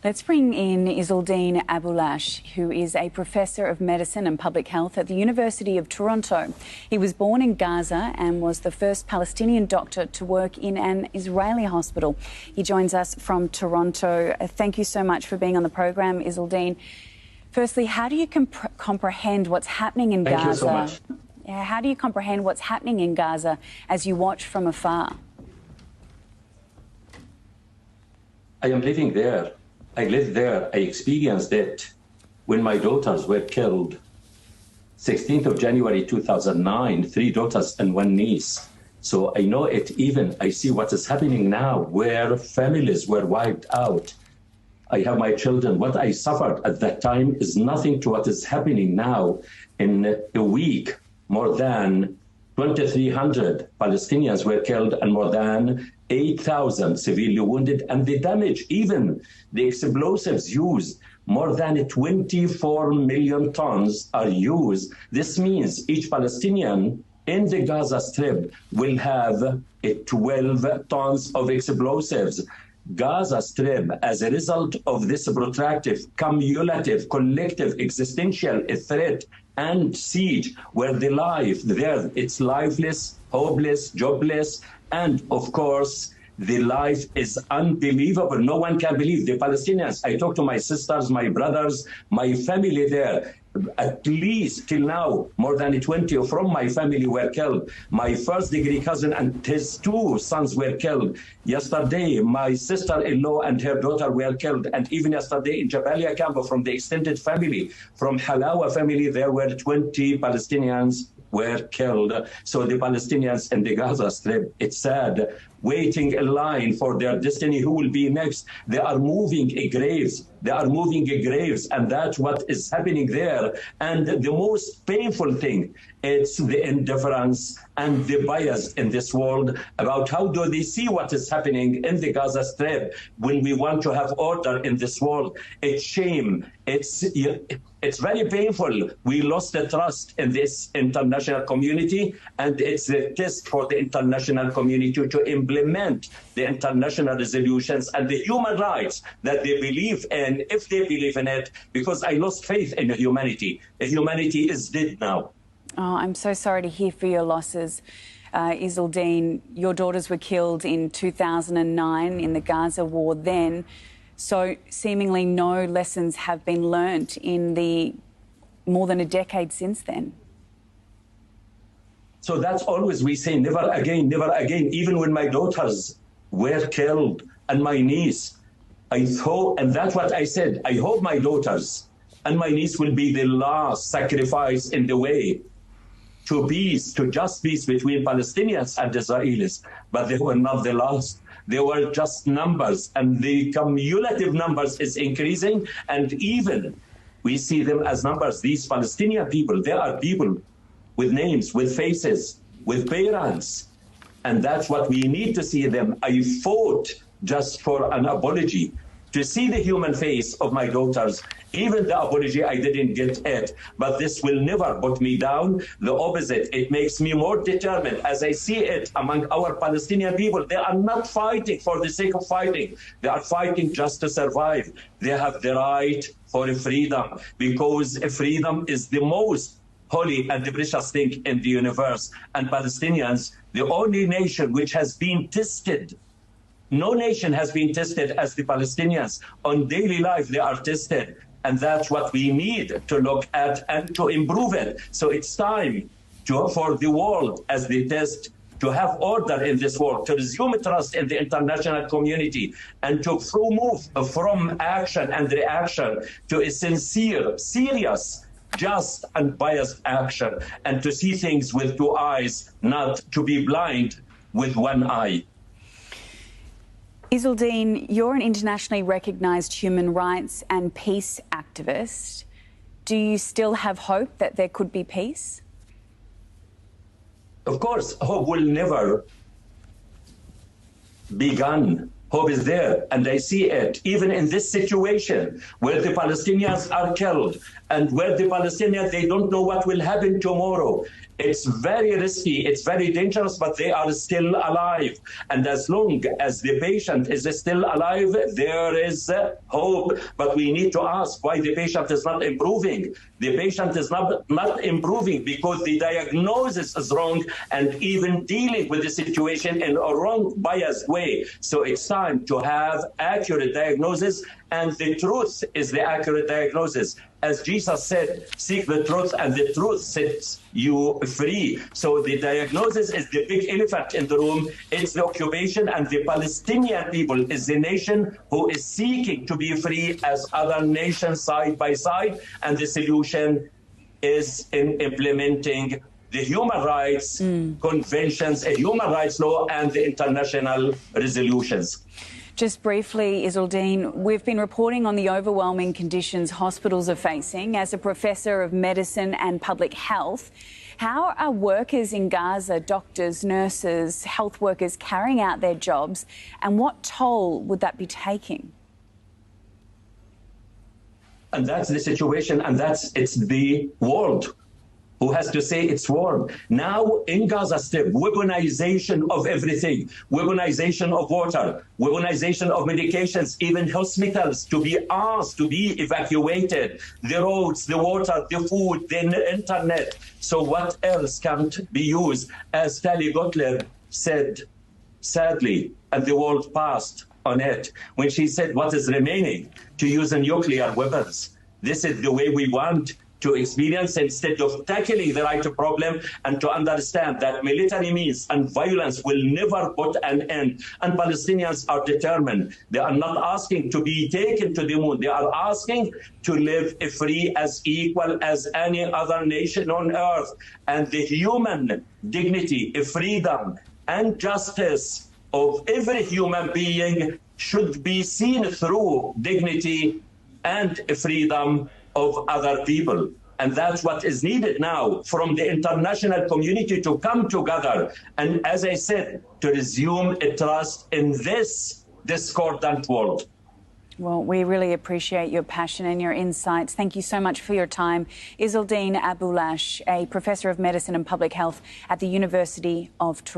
Let's bring in Izzeldine Abulash, who is a professor of medicine and public health at the University of Toronto. He was born in Gaza and was the first Palestinian doctor to work in an Israeli hospital. He joins us from Toronto. Thank you so much for being on the program, Izzeldine. Firstly, how do you comprehend what's happening in Gaza? Thank you so much. How do you comprehend what's happening in Gaza as you watch from afar? I am living there. I lived there. I experienced it when my daughters were killed. 16th of January 2009, 3 daughters and 1 niece. So I know it even. I see what is happening now, where families were wiped out. I have my children. What I suffered at that time is nothing to what is happening now. In a week, more than 2,300 Palestinians were killed and more than 8,000 severely wounded, and the damage, even the explosives used, more than 24 million tons are used. This means each Palestinian in the Gaza Strip will have 12 tons of explosives. Gaza Strip, as a result of this protracted, cumulative, collective, existential threat and siege, where the life there, it's lifeless, hopeless, jobless, and of course, the life is unbelievable. No one can believe. The Palestinians, I talk to my sisters, my brothers, my family there. At least till now, more than 20 from my family were killed. My first-degree cousin and his 2 sons were killed. Yesterday, my sister-in-law and her daughter were killed. And even yesterday in Jabalia camp from the extended family, from Halawa family, there were 20 Palestinians were killed. So the Palestinians in the Gaza Strip, it's sad, waiting in line for their destiny, who will be next. They are moving graves. They are moving graves, and that's what is happening there. And the most painful thing, it's the indifference and the bias in this world about how do they see what is happening in the Gaza Strip when we want to have order in this world. It's shame. It's very painful. We lost the trust in this international community, and it's a test for the international community to implement the international resolutions and the human rights that they believe in, if they believe in it, because I lost faith in humanity. Humanity is dead now. Oh, I'm so sorry to hear for your losses, Izzeldine. Your daughters were killed in 2009 in the Gaza war then. So seemingly no lessons have been learnt in the more than a decade since then. So that's always we say, never again, never again. Even when my daughters were killed and my niece, I thought, and that's what I said, I hope my daughters and my niece will be the last sacrifice in the way to peace, to just peace between Palestinians and Israelis. But they were not the last. They were just numbers, and the cumulative numbers is increasing, and even we see them as numbers. These Palestinian people, they are people with names, with faces, with parents, and that's what we need to see them. I fought just for an apology, to see the human face of my daughters. Even the apology, I didn't get it, but this will never put me down. The opposite, it makes me more determined. As I see it among our Palestinian people, they are not fighting for the sake of fighting. They are fighting just to survive. They have the right for freedom, because freedom is the most holy and precious thing in the universe. And Palestinians, the only nation which has been tested, no nation has been tested as the Palestinians. On daily life, they are tested. And that's what we need to look at and to improve it. So it's time for the world as the test to have order in this world, to resume trust in the international community, and to move from action and reaction to a sincere, serious, just and biased action, and to see things with 2 eyes, not to be blind with 1 eye. Izzeldine, you're an internationally recognised human rights and peace activist. Do you still have hope that there could be peace? Of course, hope will never be gone. Hope is there, and I see it even in this situation where the Palestinians are killed and where the Palestinians, they don't know what will happen tomorrow. It's very risky, it's very dangerous, but they are still alive. And as long as the patient is still alive, there is hope. But we need to ask why the patient is not improving. The patient is not improving because the diagnosis is wrong and even dealing with the situation in a wrong, biased way. So it's time to have accurate diagnosis, and the truth is the accurate diagnosis. As Jesus said, seek the truth and the truth sets you free. So the diagnosis is the big elephant in the room. It's the occupation, and the Palestinian people is the nation who is seeking to be free as other nations side by side. And the solution is in implementing the human rights conventions, a human rights law, and the international resolutions. Just briefly, Izzeldin, we've been reporting on the overwhelming conditions hospitals are facing. As a professor of medicine and public health, how are workers in Gaza, doctors, nurses, health workers carrying out their jobs, and what toll would that be taking? And that's the situation, and it's the world who has to say it's war. Now in Gaza Strip, weaponization of everything, weaponization of water, weaponization of medications, even hospitals to be asked to be evacuated, the roads, the water, the food, the internet. So what else can't be used? As Tali Gotler said, sadly, and the world passed on it, when she said what is remaining to use nuclear weapons. This is the way we want to experience, instead of tackling the right problem and to understand that military means and violence will never put an end. And Palestinians are determined. They are not asking to be taken to the moon. They are asking to live free as equal as any other nation on earth. And the human dignity, freedom, and justice of every human being should be seen through dignity and freedom of other people. And that's what is needed now from the international community to come together. And as I said, to resume a trust in this discordant world. Well, we really appreciate your passion and your insights. Thank you so much for your time. Izzeldin Abulash, a professor of medicine and public health at the University of Toronto.